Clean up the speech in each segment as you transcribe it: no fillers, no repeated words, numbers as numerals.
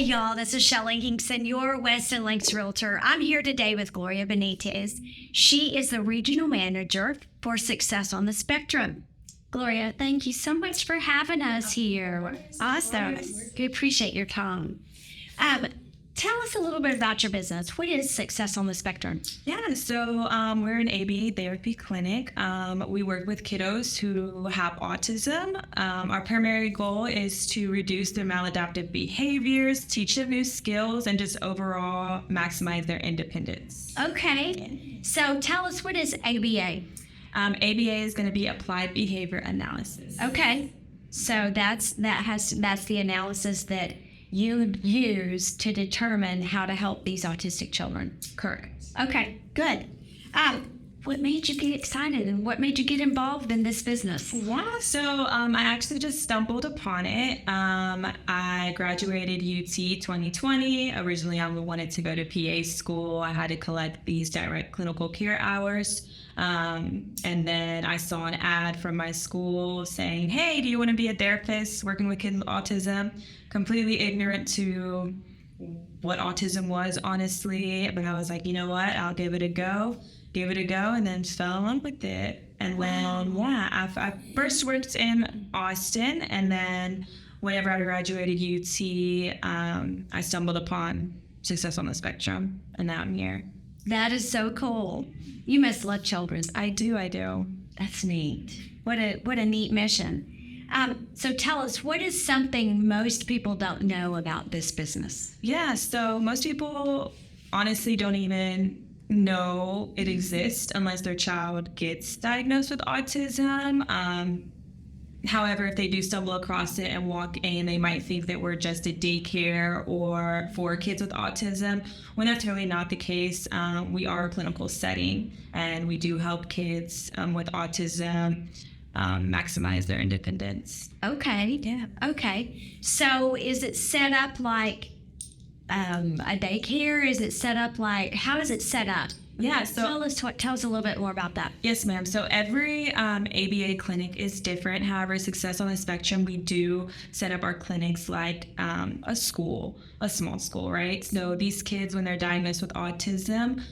y'all. This is Shelly Hinkson, your Weston Lakes realtor. I'm here today with Gloria Benitez. She is the regional manager for Success on the Spectrum. Gloria, thank you so much for having us here. Awesome. We appreciate your time. Tell us a little bit about your business. What is Success on the Spectrum? Yeah, so we're an ABA therapy clinic. We work with kiddos who have autism. Our primary goal is to reduce their maladaptive behaviors, teach them new skills, and just overall maximize their independence. Okay, so tell us, what is ABA? ABA is going to be applied behavior analysis. Okay, so that's the analysis that you use to determine how to help these autistic children. Correct. Okay, good. What made you get excited and what made you get involved in this business? Yeah, so I actually just stumbled upon it. I graduated UT 2020. Originally, I wanted to go to PA school. I had to collect these direct clinical care hours. And then I saw an ad from my school saying, hey, do you want to be a therapist working with kids with autism? Completely ignorant to what autism was, honestly. But I was like, you know what? I'll give it a go. And then fell in love with it. And then, I first worked in Austin. And then whenever I graduated UT, I stumbled upon Success on the Spectrum. And now I'm here. That is so cool. You must love children. I do. That's neat. What a neat mission. So tell us, what is something most people don't know about this business? Yeah, so most people honestly don't even know it exists unless their child gets diagnosed with autism. However, if they do stumble across it and walk in, they might think that we're just a daycare or for kids with autism, when that's really not the case. We are a clinical setting, and we do help kids with autism maximize their independence. Okay. Yeah. Okay. So is it set up like a daycare? Is it set up like, how is it set up? Yeah, so tell us a little bit more about that. Yes, ma'am. So every ABA clinic is different. However, Success on the Spectrum, we do set up our clinics like a small school, right? So these kids, when they're diagnosed with autism,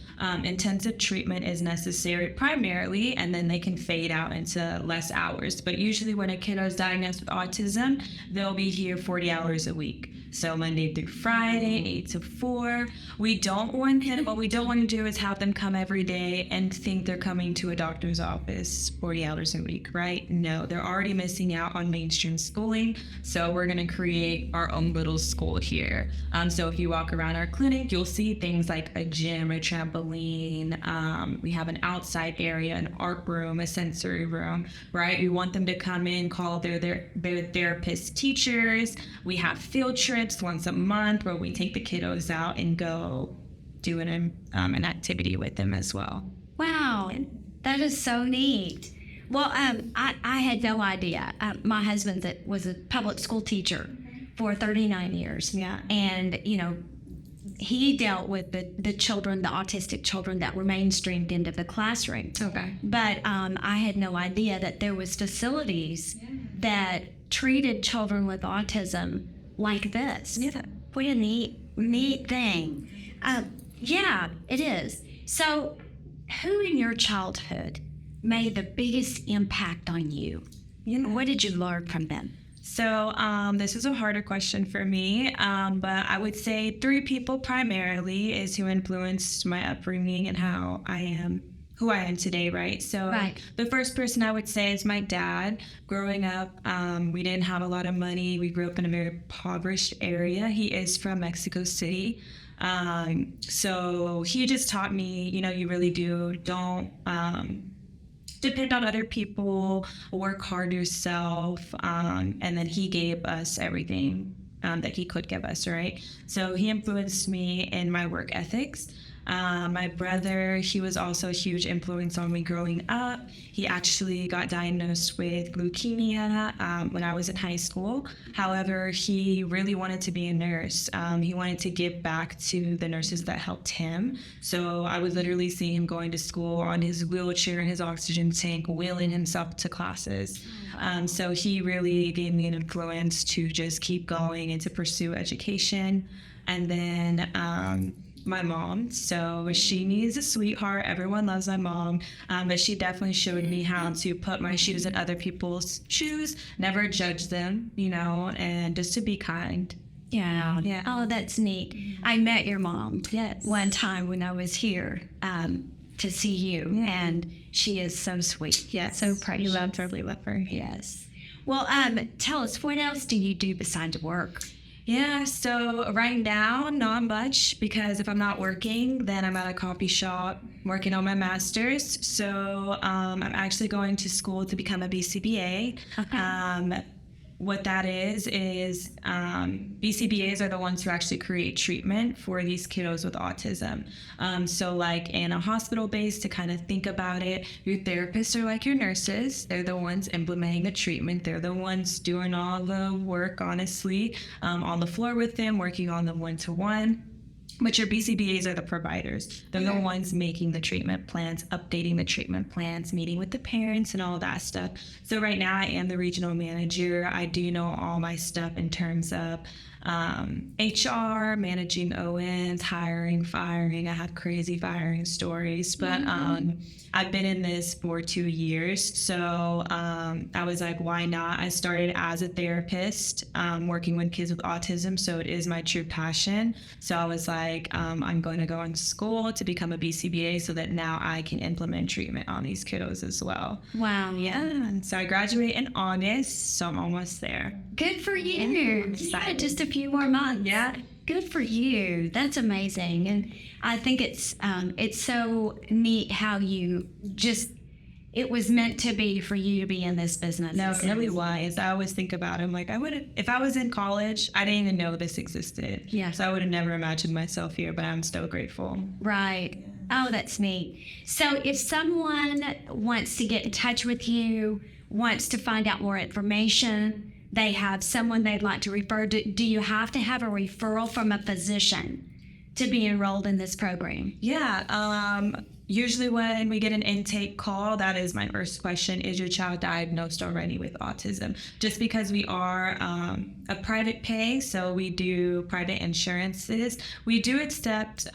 intensive treatment is necessary primarily, and then they can fade out into less hours. But usually when a kiddo is diagnosed with autism, they'll be here 40 hours a week. So Monday through Friday, 8 to 4. What we don't want to do is have them come every day and think they're coming to a doctor's office 40 hours a week, right? No, they're already missing out on mainstream schooling. So we're going to create our own little school here. So if you walk around our clinic, you'll see things like a gym, a trampoline. We have an outside area, an art room, a sensory room, right? We want them to come in, call their therapist teachers. We have field trips once a month where we take the kiddos out and go do an activity with them as well. Wow, that is so neat. Well, I had no idea. My husband was a public school teacher for 39 years. Yeah. And, he dealt with the children, the autistic children that were mainstreamed into the classroom. Okay. But I had no idea that there was facilities that treated children with autism like this. Yeah. What a neat thing. Yeah, it is. So who in your childhood made the biggest impact on you? What did you learn from them? So this is a harder question for me, but I would say 3 people primarily is who influenced my upbringing and how I am who I am today, right? So The first person I would say is my dad. Growing up, we didn't have a lot of money. We grew up in a very impoverished area. He is from Mexico City. So he just taught me, you really don't depend on other people, work hard yourself. And then he gave us everything that he could give us, right? So he influenced me in my work ethics. My brother, he was also a huge influence on me growing up. He actually got diagnosed with leukemia when I was in high school. However, he really wanted to be a nurse. He wanted to give back to the nurses that helped him. So I would literally see him going to school on his wheelchair and his oxygen tank, wheeling himself to classes. So he really gave me an influence to just keep going and to pursue education. And then my mom, so she is a sweetheart. Everyone loves my mom, but she definitely showed me how to put my shoes in other people's shoes, never judge them, and just to be kind. Yeah. Yeah. Oh, that's neat. I met your mom one time when I was here to see you, and she is so sweet. Yeah, So precious. Totally love her. Yes. Well, tell us, what else do you do besides work? Yeah, so right now, not much, because if I'm not working, then I'm at a coffee shop working on my master's. So I'm actually going to school to become a BCBA. Okay. What that is BCBAs are the ones who actually create treatment for these kiddos with autism. So like in a hospital base, to kind of think about it, your therapists are like your nurses. They're the ones implementing the treatment. They're the ones doing all the work, honestly, on the floor with them, working on them one-to-one. But your BCBAs are the providers. They're the ones making the treatment plans, updating the treatment plans, meeting with the parents and all that stuff. So right now I am the regional manager. I do know all my stuff in terms of HR, managing ONs, hiring, firing. I have crazy firing stories, but I've been in this for 2 years. So I was like, why not? I started as a therapist, working with kids with autism. So it is my true passion. So I was like, I'm going to go into school to become a BCBA so that now I can implement treatment on these kiddos as well. Wow. Yeah. And so I graduate in August, so I'm almost there. Good for you. Yeah, just a few more months. Yeah. Good for you. That's amazing. And I think it's so neat how you just, it was meant to be for you to be in this business. No, it really was. I always think about it. I'm like, if I was in college, I didn't even know this existed. Yeah. So I would have never imagined myself here, but I'm still grateful. Right. Oh, that's neat. So if someone wants to get in touch with you, wants to find out more information, they have someone they'd like to refer to, do you have to have a referral from a physician to be enrolled in this program? Yeah. Usually when we get an intake call, that is my first question: is your child diagnosed already with autism? Just because we are a private pay, so we do private insurances. We do accept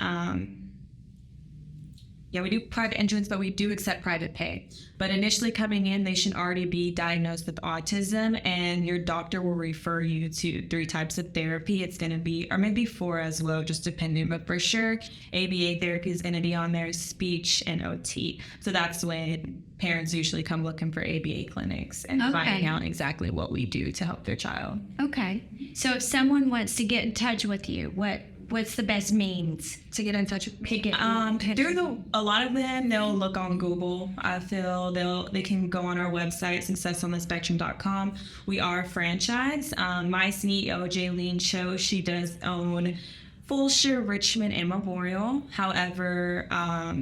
we do private insurance, but we do accept private pay. But initially coming in, they should already be diagnosed with autism, and your doctor will refer you to 3 types of therapy. It's going to be, or maybe 4 as well, just depending. But for sure, ABA therapy is going to be on there, speech and OT. So that's when parents usually come looking for ABA clinics and finding out exactly what we do to help their child. Okay. So if someone wants to get in touch with you, what's the best means to get in touch with me? A lot of them, they'll look on Google. I feel they can go on our website, successonthespectrum.com. We are a franchise. My CEO, Jaylene Cho, she does own Fulshear, Richmond, and Memorial. However,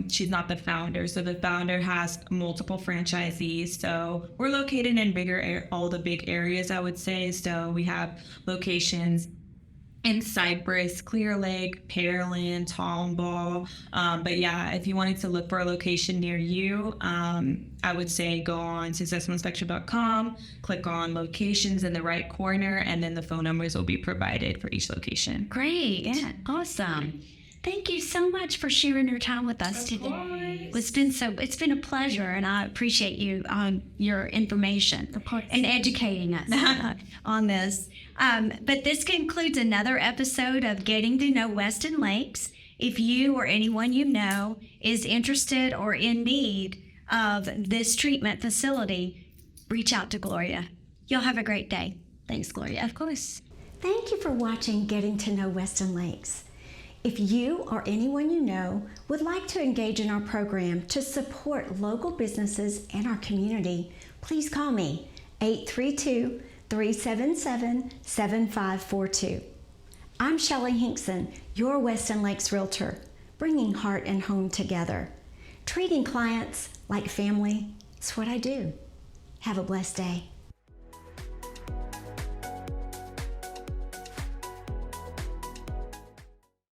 she's not the founder. So the founder has multiple franchisees. So we're located in all the big areas, I would say. So we have locations in Cypress, Clear Lake, Pearland, Tomball. But yeah, if you wanted to look for a location near you, I would say go on successonthespectrum.com, click on locations in the right corner, and then the phone numbers will be provided for each location. Great. Yeah. Awesome. Thank you so much for sharing your time with us today. It's been a pleasure, and I appreciate you your information and educating us on this. But this concludes another episode of Getting to Know Weston Lakes. If you or anyone you know is interested or in need of this treatment facility, reach out to Gloria. You'll have a great day. Thanks, Gloria. Of course. Thank you for watching Getting to Know Weston Lakes. If you or anyone you know would like to engage in our program to support local businesses and our community, please call me 832-377-7542. I'm Shelley Hinkson, your Weston Lakes Realtor. bringing heart and home together. Treating clients like family, it's what I do. Have a blessed day.